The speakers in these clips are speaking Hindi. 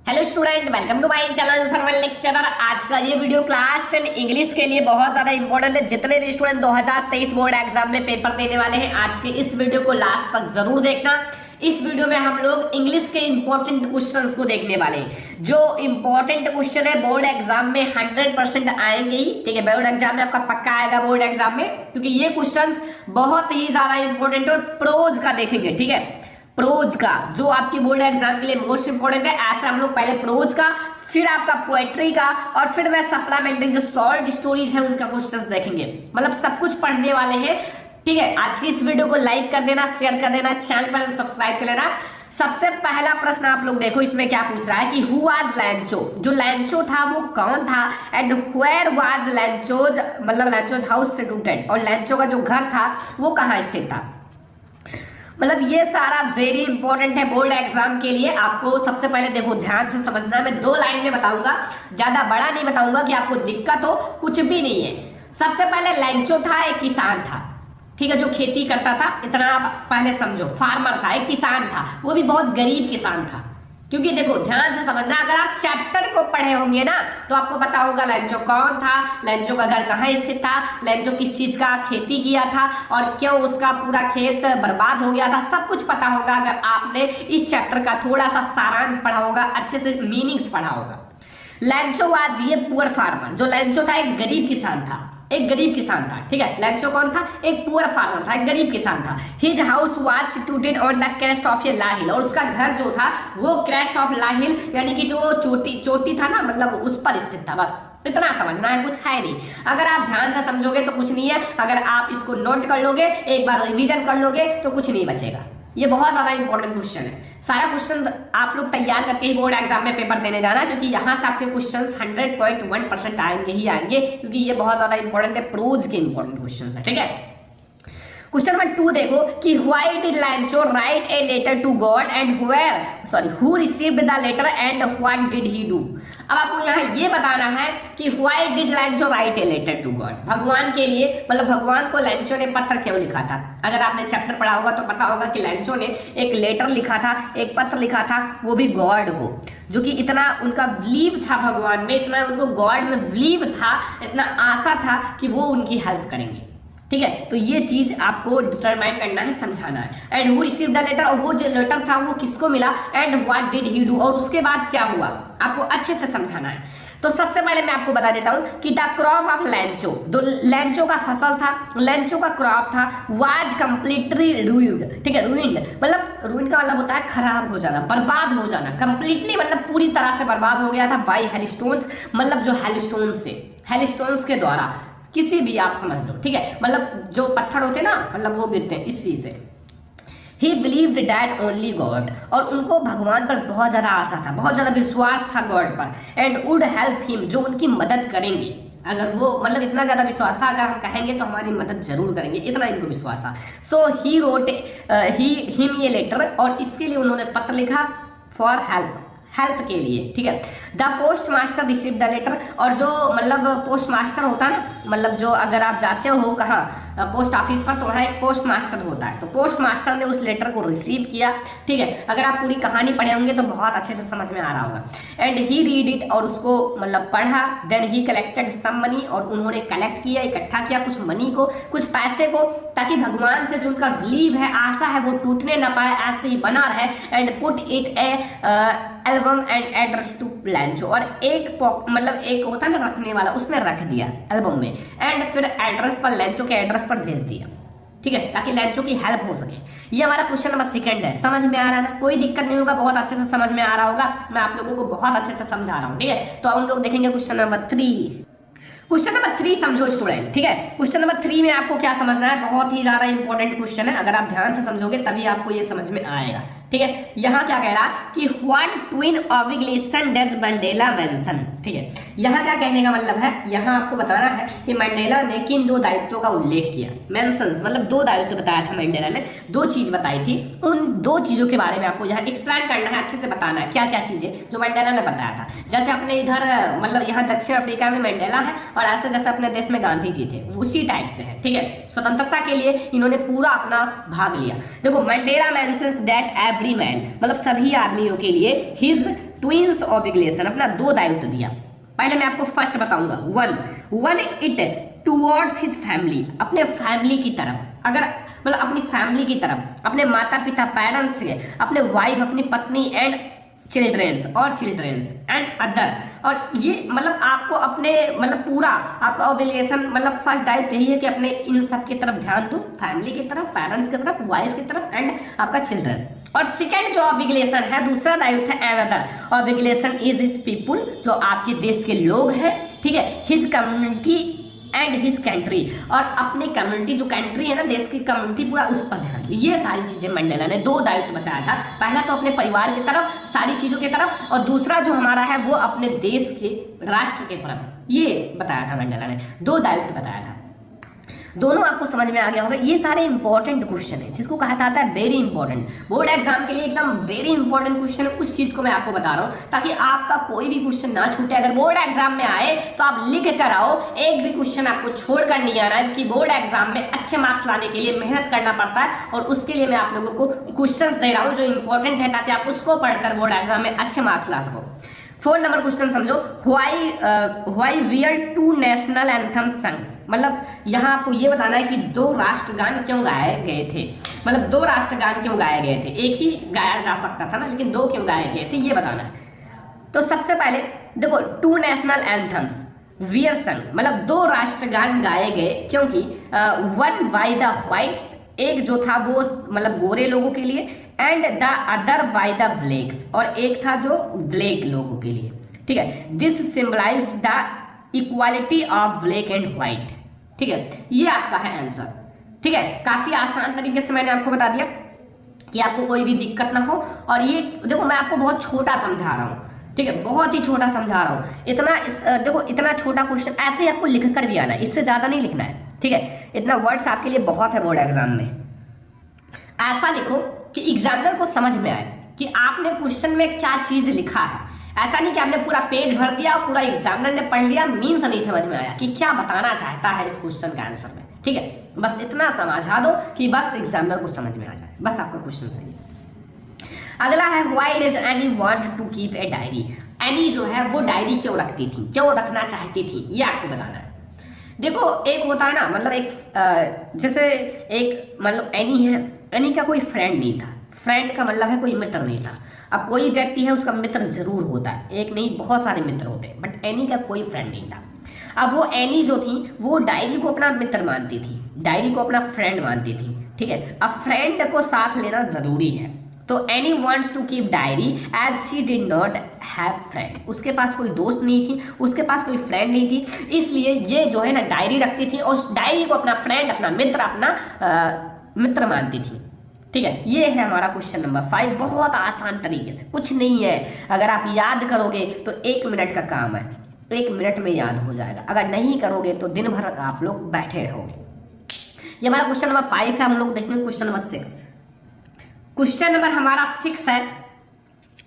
Hello student, welcome to my channel Sarvan lecturer. आज का ये वीडियो क्लास 10 इंग्लिश के लिए बहुत ज्यादा इंपॉर्टेंट है। जितने भी स्टूडेंट 2023 बोर्ड एग्जाम में पेपर देने वाले हैं, आज के इस वीडियो को लास्ट तक जरूर देखना। इस वीडियो में हम लोग इंग्लिश के इंपॉर्टेंट क्वेश्चंस को देखने वाले हैं। जो इंपॉर्टेंट क्वेश्चन है बोर्ड एग्जाम में 100% आएंगे ही, ठीक है। बोर्ड एग्जाम में आपका पक्का आएगा बोर्ड एग्जाम में, क्योंकि ये क्वेश्चंस बहुत ही ज्यादा इंपॉर्टेंट है। प्रोज का देखेंगे, ठीक है, प्रोज का जो आपकी बोर्ड एग्जाम के लिए मोस्ट इंपोर्टेंट है। ऐसे हम लोग पहले प्रोज का, फिर आपका पोएट्री का, और फिर मैं सप्लीमेंट्री जो शॉर्ट स्टोरीज है उनका क्वेश्चंस देखेंगे। मतलब सब कुछ पढ़ने वाले हैं, ठीक है। आज की इस वीडियो को लाइक कर देना, शेयर कर देना, चैनल पर सब्सक्राइब कर लेना। सबसे पहला प्रश्न आप लोग देखो, इसमें क्या पूछ रहा है कि हु वाज लैंचो, जो लैंचो था वो कौन था, एंड वेयर वाज लैंचोज, मतलब लैंचोज हाउस सिचुएटेड, और लैंचो का जो घर था वो कहाँ स्थित था। मतलब ये सारा वेरी इंपॉर्टेंट है बोर्ड एग्जाम के लिए। आपको सबसे पहले देखो ध्यान से समझना, मैं 2 लाइन में बताऊंगा, ज्यादा बड़ा नहीं बताऊंगा कि आपको दिक्कत हो, कुछ भी नहीं है। सबसे पहले लैंचो था, एक किसान था, ठीक है, जो खेती करता था। इतना आप पहले समझो, फार्मर था, एक किसान था, वो भी बहुत गरीब किसान था। क्योंकि देखो ध्यान से समझना, अगर आप चैप्टर को पढ़े होंगे ना तो आपको पता होगा लैंचो कौन था, लैंचो का घर कहाँ स्थित था, लैंचो किस चीज का खेती किया था और क्यों उसका पूरा खेत बर्बाद हो गया था, सब कुछ पता होगा अगर आपने इस चैप्टर का थोड़ा सा सारांश पढ़ा होगा, अच्छे से मीनिंग्स पढ़ा होगा। लैंचो वाज ये पुअर फार्मर, जो लैंचो था एक गरीब किसान था, एक गरीब किसान था, ठीक है। लैंचो कौन था, एक पुअर फार्मर था, एक गरीब किसान था। His house was situated on the crest of a low hill, और उसका घर जो था वो क्रेस्ट ऑफ ला हिल, यानी कि जो चोटी था ना, मतलब उस पर स्थित था। बस इतना समझना है, कुछ है नहीं। अगर आप ध्यान से समझोगे तो कुछ नहीं है, अगर आप इसको नोट कर लोगे, एक बार रिवीजन कर लोगे तो कुछ नहीं बचेगा। ये बहुत ज्यादा इंपॉर्टेंट क्वेश्चन है। सारा क्वेश्चन आप लोग तैयार करके ही बोर्ड एग्जाम में पेपर देने जाना है, क्योंकि यहाँ से आपके क्वेश्चंस 100.1% आएंगे ही आएंगे, क्योंकि ये बहुत ज्यादा इंपॉर्टेंट है, प्रोज के इंपॉर्टेंट क्वेश्चन है, ठीक है। क्वेश्चन नंबर 2 देखो कि why did Lencho write a letter to God and who received the letter and what did he do. अब आपको यहाँ ये बताना है कि why did Lencho write a letter to God, भगवान के लिए, मतलब भगवान को लैंचो ने पत्र क्यों लिखा था। अगर आपने चैप्टर पढ़ा होगा तो पता होगा कि लैंचो ने एक लेटर लिखा था, एक पत्र लिखा था, वो भी गॉड को, जो कि इतना उनका बिलीव था भगवान में, इतना उनको गॉड में बिलीव था, इतना आशा था कि वो उनकी हेल्प करेंगे, ठीक है। तो ये चीज आपको डिटरमाइन करना है, समझाना है। And who received the letter, और वो जो लेटर था वो किसको मिला, and what did he do, और उसके बाद क्या हुआ, आपको अच्छे से समझाना है। तो सबसे पहले मैं आपको बता देता हूं कि द क्रॉप ऑफ लैंचो, जो लैंचो का फसल था, लैंचो का क्रॉप था, वाज कंप्लीटली रूइंड, ठीक है। रूइंड मतलब, रूइंड का मतलब होता है खराब हो जाना, बर्बाद हो जाना। कंप्लीटली मतलब पूरी तरह से बर्बाद हो गया था बाय हेलस्टोन्स, मतलब जो हेलस्टोन्स के द्वारा, किसी भी आप समझ लो, ठीक है। मतलब जो पत्थर होते ना, मतलब वो गिरते हैं इस चीज से। He believed that only God, और उनको भगवान पर बहुत ज्यादा आशा था, बहुत ज्यादा विश्वास था गॉड पर, and would help him, जो उनकी मदद करेंगे। अगर वो, मतलब इतना ज्यादा विश्वास था, अगर हम कहेंगे तो हमारी मदद जरूर करेंगे, इतना इनको विश्वास था। सो ही रोट हिम ये लेटर, और इसके लिए उन्होंने पत्र लिखा फॉर हेल्प के लिए, ठीक है। The postmaster receive the letter, और जो मतलब पोस्ट मास्टर होता है ना, मतलब जो अगर आप जाते हो कहाँ पोस्ट ऑफिस पर, तो वहाँ एक पोस्ट मास्टर होता है, तो पोस्ट मास्टर ने उस लेटर को रिसीव किया, ठीक है। अगर आप पूरी कहानी पढ़े होंगे तो बहुत अच्छे से समझ में आ रहा होगा। एंड ही रीड इट, और उसको मतलब पढ़ा। Then he collected some money, और उन्होंने कलेक्ट किया, इकट्ठा किया कुछ मनी को, कुछ पैसे को, ताकि भगवान से जो उनका बिलीव है, आशा है, वो टूटने ना पाए, ऐसे ही बना रहे। And put it a album and address to Lencho, और एक मतलब एक होता है ना रखने वाला, उसने रख दिया एल्बम में, एंड फिर एड्रेस पर, लैंचो के एड्रेस पर भेज दिया, ठीक है, ताकि लैंचो की हेल्प हो सके। ये हमारा क्वेश्चन नंबर 2 है। समझ में आ रहा है ना, कोई दिक्कत नहीं होगा, बहुत अच्छे से समझ में आ रहा होगा, मैं आप लोगों को बहुत अच्छे से समझा रहा हूँ, ठीक है। तो हम लोग देखेंगे क्वेश्चन नंबर 3। क्वेश्चन नंबर 3 समझो स्टूडेंट, ठीक है। क्वेश्चन नंबर 3 में आपको क्या समझना है, बहुत ही ज्यादा इंपॉर्टेंट क्वेश्चन है, अगर आप ध्यान से समझोगे तभी आपको ये समझ में आएगा, ठीक है। यहाँ क्या कह रहा कि what twin obligation does Mandela mention, ठीक है। यहाँ क्या कहने का मतलब है, यहाँ आपको बताना है कि मंडेला ने किन 2 दायित्वों का उल्लेख किया। मेंशन मतलब 2 दायित्व बताया था मंडेला ने, 2 चीज बताई थी, उन 2 चीजों के बारे में आपको यहाँ एक्सप्लेन करना है, अच्छे से बताना है क्या क्या चीजें जो मंडेला ने बताया था। जैसे अपने इधर मतलब यहाँ दक्षिण अफ्रीका में मंडेला है, और ऐसे जैसे अपने देश में गांधी जी थे, उसी टाइप से है, ठीक है। स्वतंत्रता के लिए इन्होंने पूरा अपना भाग लिया। देखो Mandela mentions that every man, मतलब सभी आदमियों के लिए, हिज ट्विंस ऑब्लिगेशन, अपना 2 दायित्व दिया। पहले मैं आपको फर्स्ट बताऊंगा। One it towards his family, अपने फैमिली की तरफ, अगर मतलब अपनी फैमिली की तरफ, अपने माता पिता पेरेंट्स के, अपने वाइफ, अपनी पत्नी एंड चिल्ड्रेंस एंड अदर। और ये मतलब आपको अपने मतलब पूरा आपका ऑब्लिगेशन मतलब फर्स्ट दायित्व यही है कि अपने इन सब की तरफ ध्यान दो, फैमिली की तरफ, पेरेंट्स की तरफ, वाइफ की तरफ एंड आपका चिल्ड्रन। और सेकंड जो ऑब्लिगेशन है, दूसरा दायित्व है and other obligation is his people, जो आपके देश के लोग हैं, ठीक है, his community and his country, और अपनी कम्युनिटी जो कंट्री है ना, देश की कम्युनिटी, पूरा उस पर ध्यान। ये सारी चीजें मंडेला ने 2 दायित्व बताया था। पहला तो अपने परिवार की तरफ, सारी चीजों की तरफ, और दूसरा जो हमारा है वो अपने देश के राष्ट्र के तरफ, ये बताया था मंडेला ने, 2 दायित्व बताया था। दोनों आपको समझ में आ गया होगा। ये सारे इंपॉर्टेंट क्वेश्चन है जिसको कहा जाता है वेरी इंपॉर्टेंट, बोर्ड एग्जाम के लिए एकदम वेरी इंपॉर्टेंट क्वेश्चन है। उस चीज को मैं आपको बता रहा हूँ ताकि आपका कोई भी क्वेश्चन ना छूटे। अगर बोर्ड एग्जाम में आए तो आप लिख कर आओ, एक भी क्वेश्चन आपको छोड़कर नहीं आना है, क्योंकि बोर्ड एग्जाम में अच्छे मार्क्स लाने के लिए मेहनत करना पड़ता है, और उसके लिए मैं आप लोगों को क्वेश्चन दे रहा हूँ जो इंपॉर्टेंट है, ताकि आप उसको पढ़कर बोर्ड एग्जाम में अच्छे मार्क्स ला सको। 4 नंबर क्वेश्चन समझो, व्हाई वियर 2 नेशनल एंथम संग्स, मतलब यहाँ आपको ये बताना है कि 2 राष्ट्रगान क्यों गाए गए थे, मतलब 2 राष्ट्रगान क्यों गाए गए थे। एक ही गाया जा सकता था ना, लेकिन 2 क्यों गाए गए थे ये बताना है। तो सबसे पहले देखो, 2 नेशनल एंथम्स वियर संग, मतलब 2 राष्ट्रगान गाए गए क्योंकि वन बाय द व्हाइट्स, एक जो था वो मतलब गोरे लोगों के लिए, and the other by the blacks, और एक था जो ब्लैक लोगों के लिए, ठीक है। This symbolize the equality of black and white, ठीक है, ये आपका है आंसर, ठीक है। काफी आसान तरीके से मैंने आपको बता दिया कि आपको कोई भी दिक्कत ना हो। और ये देखो मैं आपको बहुत छोटा समझा रहा हूँ, ठीक है, बहुत ही छोटा समझा रहा हूँ। देखो इतना छोटा क्वेश्चन ऐसे ही आपको लिख कर भी आना है, इससे ज्यादा नहीं लिखना है, ठीक है। इतना वर्ड्स आपके लिए बहुत है बोर्ड एग्जाम में। ऐसा लिखो कि एग्जामिनर को समझ में आए कि आपने क्वेश्चन में क्या चीज लिखा है। ऐसा नहीं कि आपने पूरा पेज भर दिया और पूरा एग्जामिनर ने पढ़ लिया, मीन्स नहीं समझ में आया कि क्या बताना चाहता है इस क्वेश्चन का आंसर में, ठीक है। बस इतना समझा दो कि बस एग्जामिनर को समझ में आ जाए, बस आपका क्वेश्चन सही है। अगला है why does Anne want to keep a diary, Anne जो है वो डायरी क्यों रखती थी, क्यों रखना चाहती थी, ये आपको बताना है। देखो एक होता है ना, मतलब एक जैसे एक मतलब एनी है, एनी का कोई फ्रेंड नहीं था, फ्रेंड का मतलब है कोई मित्र नहीं था। अब कोई व्यक्ति है उसका मित्र जरूर होता है, एक नहीं बहुत सारे मित्र होते हैं, बट एनी का कोई फ्रेंड नहीं था। अब वो एनी जो थी वो डायरी को अपना मित्र मानती थी, डायरी को अपना फ्रेंड मानती थी, ठीक है। अब फ्रेंड को साथ लेना जरूरी है, तो Anne wants to keep diary as she did not have friend, उसके पास कोई दोस्त नहीं थी, उसके पास कोई फ्रेंड नहीं थी, इसलिए ये जो है ना डायरी रखती थी और उस डायरी को अपना फ्रेंड, अपना मित्र, अपना मित्र मानती थी, ठीक है। ये है हमारा क्वेश्चन नंबर 5, बहुत आसान तरीके से, कुछ नहीं है। अगर आप याद करोगे तो 1 मिनट का काम है, 1 मिनट में याद हो जाएगा। अगर नहीं करोगे तो दिन भर आप लोग बैठे रहोगे। ये हमारा क्वेश्चन नंबर 5 है। हम लोग देखेंगे क्वेश्चन नंबर 6। क्वेश्चन नंबर हमारा 6 है।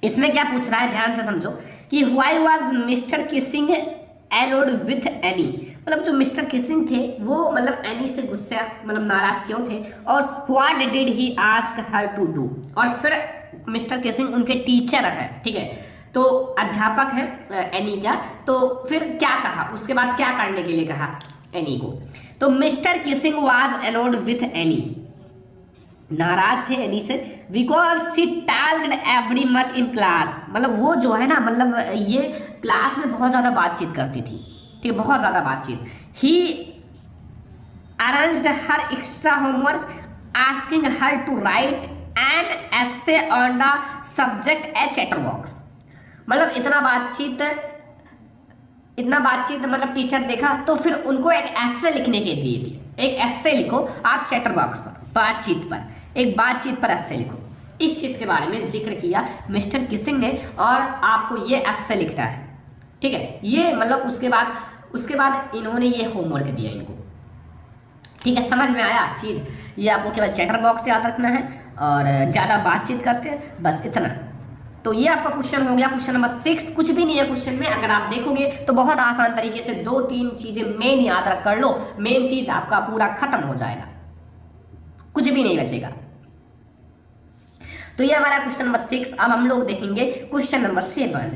इसमें क्या पूछ रहा है, ध्यान से समझो कि why was mister Keesing anode with any, मतलब जो मिस्टर किसिंग थे वो मतलब एनी से गुस्सा मतलब नाराज क्यों थे, और what did he ask her to do, और फिर मिस्टर किसिंग उनके टीचर हैं, ठीक है, तो अध्यापक है एनी का, तो फिर क्या कहा, उसके बाद क्या करने के लिए कहा एनी को। तो mister Keesing was anode with any, नाराज थे एनी से, because she talked every much in class, मतलब वो जो है ना मतलब ये क्लास में बहुत ज़्यादा बातचीत करती थी, ठीक है, बहुत ज़्यादा बातचीत। He arranged her extra homework asking her to write an essay on the subject a chatterbox, मतलब इतना बातचीत मतलब टीचर देखा तो फिर उनको एक एसे लिखने के दिए थी, एक एसे लिखो आप चैटर बॉक्स पर, बातचीत पर एसे लिखो। इस चीज के बारे में जिक्र किया मिस्टर किसिंग ने, और आपको ये एसे लिखना है, ठीक है। ये मतलब उसके बाद इन्होंने ये होमवर्क दिया इनको, ठीक है, समझ में आया चीज। ये आपको केवल चैटर बॉक्स याद रखना है और ज्यादा बातचीत करते हैं, बस इतना। तो ये आपका क्वेश्चन हो गया, क्वेश्चन नंबर 6। कुछ भी नहीं है क्वेश्चन में, अगर आप देखोगे तो बहुत आसान तरीके से 2-3 चीजें मेन याद रख कर लो, मेन चीज आपका पूरा खत्म हो जाएगा, कुछ भी नहीं बचेगा। तो ये हमारा क्वेश्चन नंबर 6। अब हम लोग देखेंगे क्वेश्चन नंबर 7।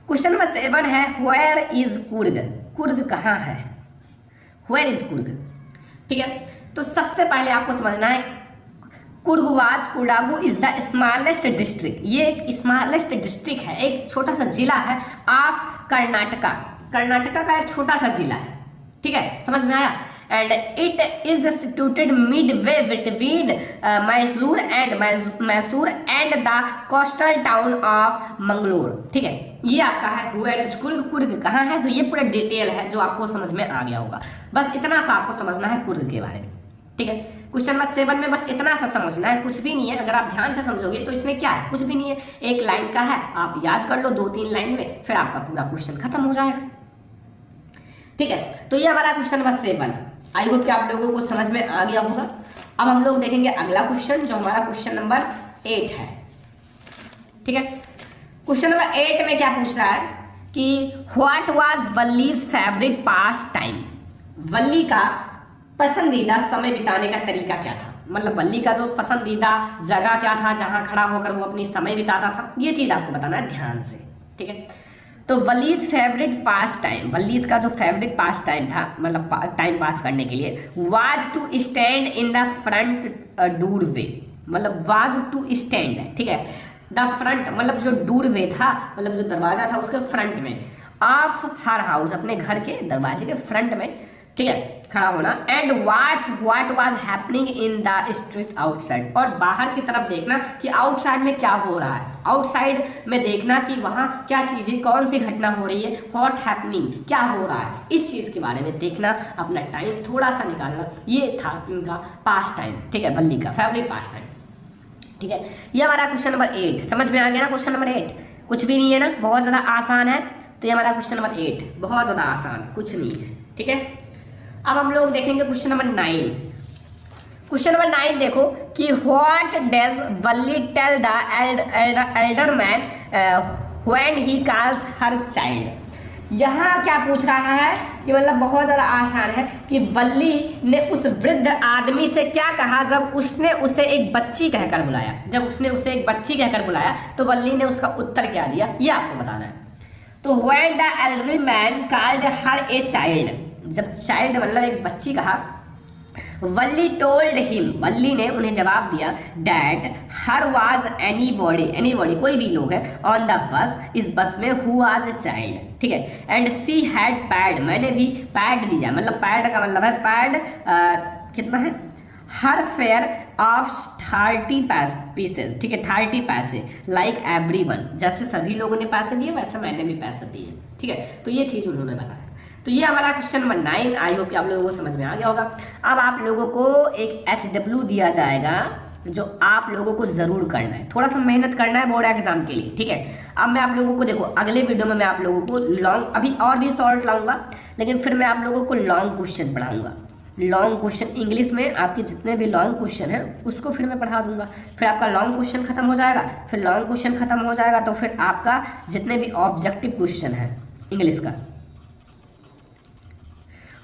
क्वेश्चन नंबर 7 है वेयर इज कुर्ग। कुर्ग कहाँ है? Where is Coorg. ठीक है, तो सबसे पहले आपको समझना है Coorg was Kodagu is the smallest district. ये एक स्मॉलेस्ट डिस्ट्रिक्ट है, एक छोटा सा जिला है ऑफ कर्नाटका। कर्नाटका का एक छोटा सा जिला है। ठीक है, समझ में आया? And it is situated Midway between Mysore and the coastal town of Mangalore. ठीक है, ये आपका है वेयर इज कुर्ग। कुर्ग कहाँ है? तो ये पूरा डिटेल है जो आपको समझ में आ गया होगा। बस इतना सा आपको समझना है कुर्ग के बारे में। ठीक है, क्वेश्चन नंबर 7 में बस इतना सा समझना है, कुछ भी नहीं है। अगर आप ध्यान से समझोगे तो इसमें क्या है, कुछ भी नहीं है, एक लाइन का है, आप याद कर लो 2-3 लाइन में, फिर आपका पूरा क्वेश्चन खत्म हो जाएगा। ठीक है, तो ये हमारा क्वेश्चन नंबर 7। आई होप कि आप लोगों को समझ में आ गया होगा। अब हम लोग देखेंगे अगला क्वेश्चन जो हमारा क्वेश्चन नंबर 8 है। ठीक है, क्वेश्चन नंबर 8 में क्या पूछ रहा है कि what was Valli's favourite pastime. Valli का पसंदीदा समय बिताने का तरीका क्या था? मतलब वल्ली का जो पसंदीदा जगह क्या था जहां खड़ा होकर वो अपनी समय बिताता था, ये चीज आपको बताना है ध्यान से। ठीक है, तो वल्लीज फेवरेट पास टाइम, वल्लीज का जो फेवरेट पास टाइम था, मतलब टाइम पास करने के लिए, was to stand in the front doorway. मतलब वाज टू स्टैंड है, ठीक है, द फ्रंट मतलब जो डोरवे था, मतलब जो दरवाजा था उसके फ्रंट में, ऑफ हर हाउस अपने घर के दरवाजे के फ्रंट में, ठीक है, खड़ा होना। And watch what was happening in the street outside, और बाहर की तरफ देखना कि आउटसाइड में क्या हो रहा है। आउटसाइड में देखना कि वहाँ क्या चीजें, कौन सी घटना हो रही है, व्हाट हैपनिंग, क्या हो रहा है, इस चीज के बारे में देखना, अपना टाइम थोड़ा सा निकालना। ये था इनका पास टाइम। ठीक है, वल्ली का फेवरेट पास टाइम। ठीक है, ये हमारा क्वेश्चन नंबर 8 समझ में आ गया ना। क्वेश्चन नंबर 8 कुछ भी नहीं है ना, बहुत ज्यादा आसान है। तो ये हमारा क्वेश्चन नंबर 8 बहुत ज्यादा आसान, कुछ नहीं है। ठीक है, अब हम लोग देखेंगे क्वेश्चन नंबर 9। क्वेश्चन नंबर 9 देखो कि what does Valli tell the elder man when he calls her child. यहाँ क्या पूछ रहा है कि मतलब बहुत ज़्यादा आसान है कि वल्ली ने उस वृद्ध आदमी से क्या कहा जब उसने उसे एक बच्ची कहकर बुलाया। जब उसने उसे एक बच्ची कहकर बुलाया तो वल्ली ने उसका उत्तर क्या दिया, ये आपको बताना है। तो when the elder man called her a child, जब चाइल्ड मतलब एक बच्ची कहा, वल्ली टोल्ड हिम, वल्ली ने उन्हें जवाब दिया, डैट हर वाज एनीबॉडी कोई भी लोग है, ऑन द बस, इस बस में, हु वाज ए चाइल्ड। ठीक है, एंड सी हैड पैड, मैंने भी पैड दिया, मतलब पैड का मतलब है पैड कितना है, हर फेयर ऑफ 30 पीसेज। ठीक है, 30 पैसे, लाइक एवरीवन, जैसे सभी लोगों ने पैसे दिए वैसे मैंने भी पैसे दिए। ठीक है, तो ये चीज़ उन्होंने बताया। तो ये हमारा क्वेश्चन नंबर 9। आई होप कि आप लोगों को समझ में आ गया होगा। अब आप लोगों को एक HW दिया जाएगा जो आप लोगों को जरूर करना है, थोड़ा सा मेहनत करना है बोर्ड एग्जाम के लिए। ठीक है, अब मैं आप लोगों को देखो अगले वीडियो में मैं आप लोगों को लॉन्ग, अभी और भी शॉर्ट लाऊंगा, लेकिन फिर मैं आप लोगों को लॉन्ग क्वेश्चन पढ़ाऊंगा। लॉन्ग क्वेश्चन इंग्लिश में आपके जितने भी लॉन्ग क्वेश्चन हैं उसको फिर मैं पढ़ा दूंगा। फिर आपका लॉन्ग क्वेश्चन खत्म हो जाएगा, फिर लॉन्ग क्वेश्चन खत्म हो जाएगा तो फिर आपका जितने भी ऑब्जेक्टिव क्वेश्चन है इंग्लिश का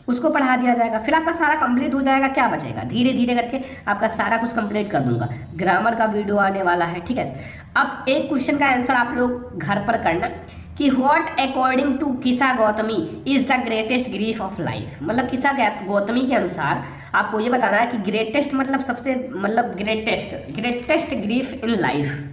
उसको पढ़ा दिया जाएगा। फिर आपका सारा कंप्लीट हो जाएगा। क्या बचेगा, धीरे धीरे करके आपका सारा कुछ कंप्लीट कर दूंगा। ग्रामर का वीडियो आने वाला है। ठीक है, अब एक क्वेश्चन का आंसर आप लोग घर पर करना कि व्हाट अकॉर्डिंग टू किसा Gautami is the greatest grief of life. मतलब किसा गौतमी के अनुसार आपको ये बताना है कि ग्रेटेस्ट मतलब सबसे, मतलब ग्रेटेस्ट ग्रीफ इन लाइफ,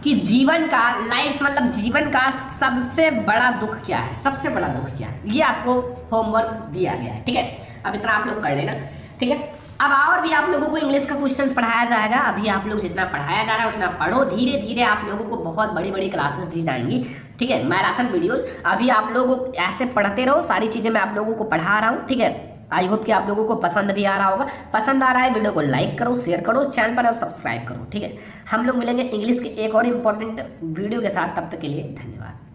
कि जीवन का, लाइफ मतलब जीवन का सबसे बड़ा दुख क्या है, सबसे बड़ा दुख क्या है, ये आपको होमवर्क दिया गया है। ठीक है, अब इतना आप लोग कर लेना। ठीक है, अब और भी आप लोगों को इंग्लिश का क्वेश्चंस पढ़ाया जाएगा। अभी आप लोग जितना पढ़ाया जा रहा है उतना पढ़ो, धीरे धीरे आप लोगों को बहुत बड़ी बड़ी क्लासेस दी जाएंगी। ठीक है, मैराथन वीडियोस, अभी आप लोग ऐसे पढ़ते रहो, सारी चीज़ें मैं आप लोगों को पढ़ा रहा हूँ। ठीक है, आई होप कि आप लोगों को पसंद भी आ रहा होगा। पसंद आ रहा है वीडियो को लाइक करो, शेयर करो, चैनल पर सब्सक्राइब करो। ठीक है, हम लोग मिलेंगे इंग्लिश के एक और इम्पोर्टेंट वीडियो के साथ, तब तक के लिए धन्यवाद।